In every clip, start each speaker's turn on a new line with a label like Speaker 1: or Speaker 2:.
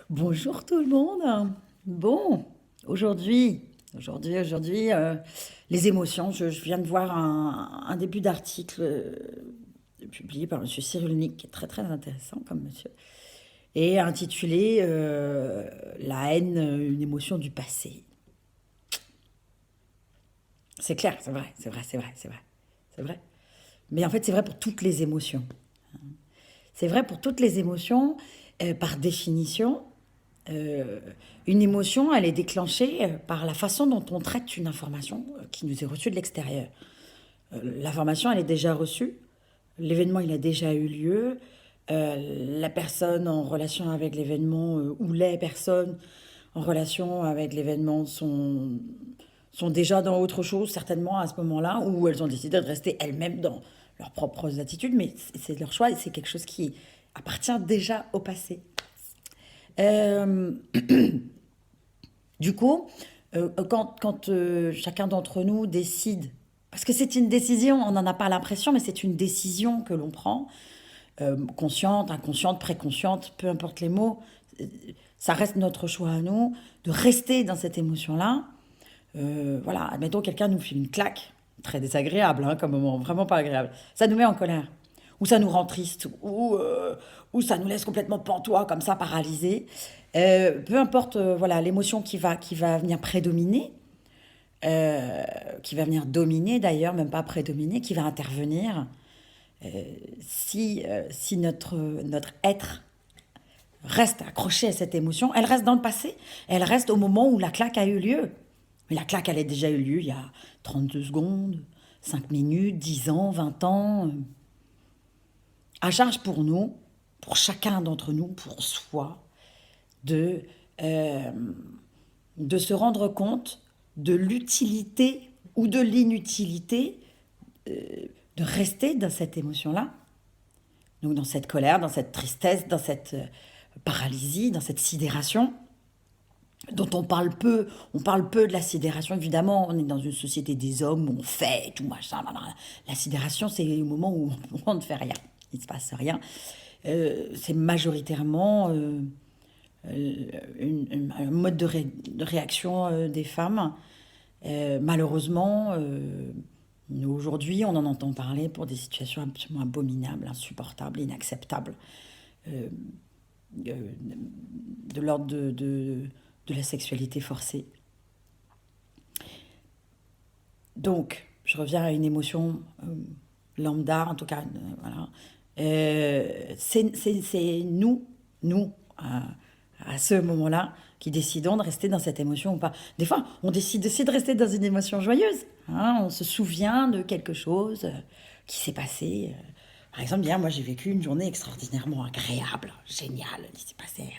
Speaker 1: Bonjour tout le monde. Bon, aujourd'hui, les émotions. Je viens de voir un début d'article publié par Monsieur Cyrulnik, qui est très très intéressant comme monsieur, et intitulé La haine, une émotion du passé. C'est clair, c'est vrai. Mais en fait, c'est vrai pour toutes les émotions. C'est vrai pour toutes les émotions, par définition. Euh, une émotion, elle est déclenchée par la façon dont on traite une information qui nous est reçue de l'extérieur. L'information, elle est déjà reçue, l'événement, il a déjà eu lieu, la personne en relation avec l'événement ou les personnes en relation avec l'événement sont déjà dans autre chose, certainement à ce moment-là, où elles ont décidé de rester elles-mêmes dans leurs propres attitudes, mais c'est leur choix et c'est quelque chose qui appartient déjà au passé. Euh, Du coup, quand chacun d'entre nous décide, parce que c'est une décision, on n'en a pas l'impression, mais c'est une décision que l'on prend, consciente, inconsciente, préconsciente, peu importe les mots, euh, ça reste notre choix à nous de rester dans cette émotion-là. Voilà, admettons quelqu'un nous file une claque, très désagréable, hein, comme moment, vraiment pas agréable. Ça nous met en colère, ou ça nous rend triste, ou ça nous laisse complètement pantois, comme ça, paralysés. Peu importe, voilà, l'émotion qui va venir prédominer, qui va venir dominer d'ailleurs, même pas prédominer, qui va intervenir. Si notre être reste accroché à cette émotion, elle reste dans le passé, elle reste au moment où la claque a eu lieu. Mais la claque, elle a déjà eu lieu il y a 32 secondes, 5 minutes, 10 ans, 20 ans. À charge pour nous, pour chacun d'entre nous, pour soi, de, euh, de se rendre compte de l'utilité ou de l'inutilité de rester dans cette émotion-là. Donc dans cette colère, dans cette tristesse, dans cette paralysie, dans cette sidération dont on parle peu de la sidération, évidemment, on est dans une société des hommes où on fait tout machin. La sidération, c'est le moment où on ne fait rien, il ne se passe rien. C'est majoritairement un mode de réaction des femmes. Malheureusement, aujourd'hui, on en entend parler pour des situations absolument abominables, insupportables, inacceptables, euh, euh, de l'ordre de la sexualité forcée. Donc, je reviens à une émotion lambda, en tout cas, voilà. C'est nous, à ce moment-là, qui décidons de rester dans cette émotion ou pas. Des fois, on décide aussi de rester dans une émotion joyeuse, hein. On se souvient de quelque chose qui s'est passé. Par exemple, hier, moi, j'ai vécu une journée extraordinairement agréable, géniale. Il s'est passé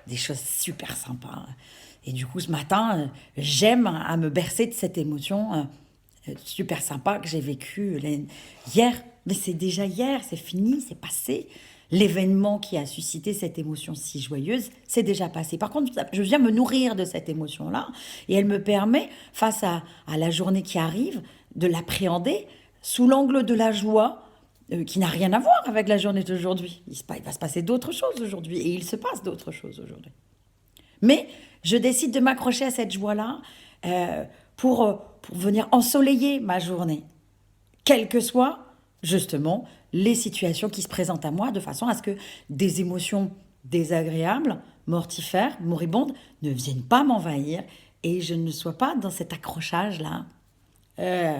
Speaker 1: des choses super sympas. Et du coup, ce matin, j'aime à me bercer de cette émotion super sympa que j'ai vécue hier. Mais c'est déjà hier, c'est fini, c'est passé. L'événement qui a suscité cette émotion si joyeuse, c'est déjà passé. Par contre, je viens me nourrir de cette émotion-là et elle me permet, face à la journée qui arrive, de l'appréhender sous l'angle de la joie qui n'a rien à voir avec la journée d'aujourd'hui. Il va se passer d'autres choses aujourd'hui et il se passe d'autres choses aujourd'hui. Mais je décide de m'accrocher à cette joie-là pour venir ensoleiller ma journée, quelles que soient justement les situations qui se présentent à moi, de façon à ce que des émotions désagréables, mortifères, moribondes, ne viennent pas m'envahir et je ne sois pas dans cet accrochage-là euh,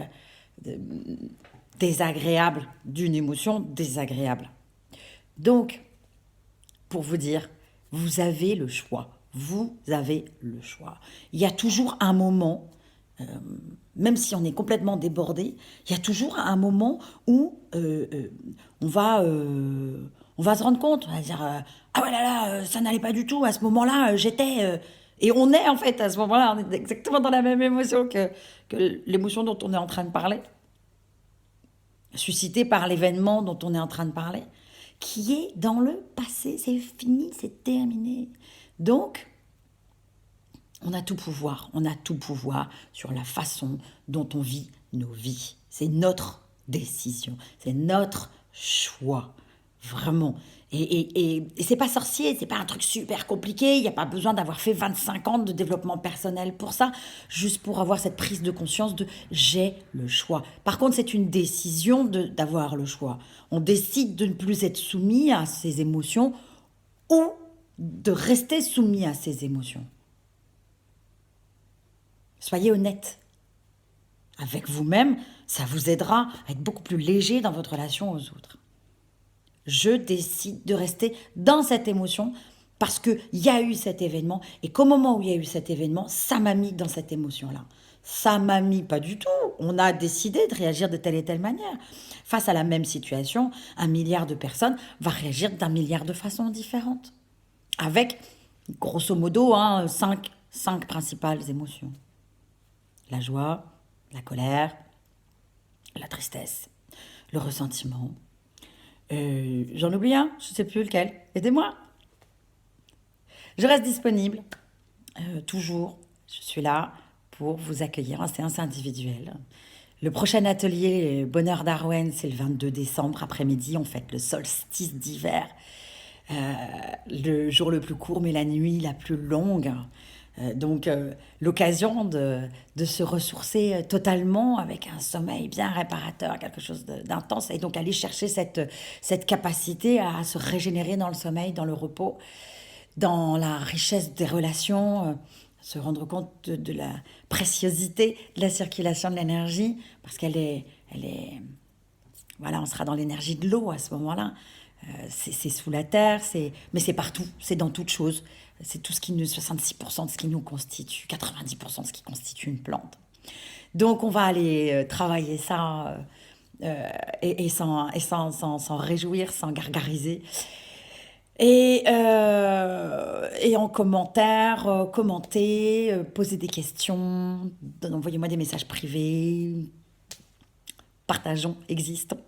Speaker 1: désagréable, d'une émotion désagréable. Donc, pour vous dire, vous avez le choix. Vous avez le choix. Il y a toujours un moment, même si on est complètement débordé, il y a toujours un moment où on on va se rendre compte, on va dire ah ouais là là, ça n'allait pas du tout. À ce moment-là, j'étais et on est en fait à ce moment-là, on est exactement dans la même émotion que l'émotion dont on est en train de parler, suscitée par l'événement dont on est en train de parler, qui est dans le passé, c'est fini, c'est terminé. Donc, on a tout pouvoir sur la façon dont on vit nos vies. C'est notre décision, c'est notre choix, vraiment. Et c'est pas sorcier, c'est pas un truc super compliqué, il n'y a pas besoin d'avoir fait 25 ans de développement personnel pour ça, juste pour avoir cette prise de conscience de j'ai le choix. Par contre, c'est une décision d'avoir le choix. On décide de ne plus être soumis à ses émotions ou de rester soumis à ses émotions. Soyez honnête avec vous-même, ça vous aidera à être beaucoup plus léger dans votre relation aux autres. Je décide de rester dans cette émotion parce qu'il y a eu cet événement et qu'au moment où il y a eu cet événement, ça m'a mis dans cette émotion-là. Ça m'a mis pas du tout. On a décidé de réagir de telle et telle manière. Face à la même situation, 1 milliard de personnes va réagir d'1 milliard de façons différentes. Avec, grosso modo, cinq principales émotions. La joie, la colère, la tristesse, le ressentiment. J'en oublie un, je ne sais plus lequel. Aidez-moi. Je reste disponible, toujours. Je suis là pour vous accueillir en séance individuelle. Le prochain atelier Bonheur d'Arwen, c'est le 22 décembre après-midi. On fête le solstice d'hiver. Le jour le plus court, mais la nuit la plus longue. Donc, l'occasion de se ressourcer totalement avec un sommeil bien réparateur, quelque chose d'intense, et donc aller chercher cette capacité à se régénérer dans le sommeil, dans le repos, dans la richesse des relations, se rendre compte de la préciosité de la circulation de l'énergie, parce voilà, on sera dans l'énergie de l'eau à ce moment-là. C'est sous la terre, mais c'est partout, c'est dans toute chose. C'est tout ce qui nous, 66% de ce qui nous constitue, 90% de ce qui constitue une plante. Donc on va aller travailler ça et s'en réjouir, s'en gargariser. Et en commentaire, commentez, posez des questions, envoyez-moi des messages privés, partageons, existons.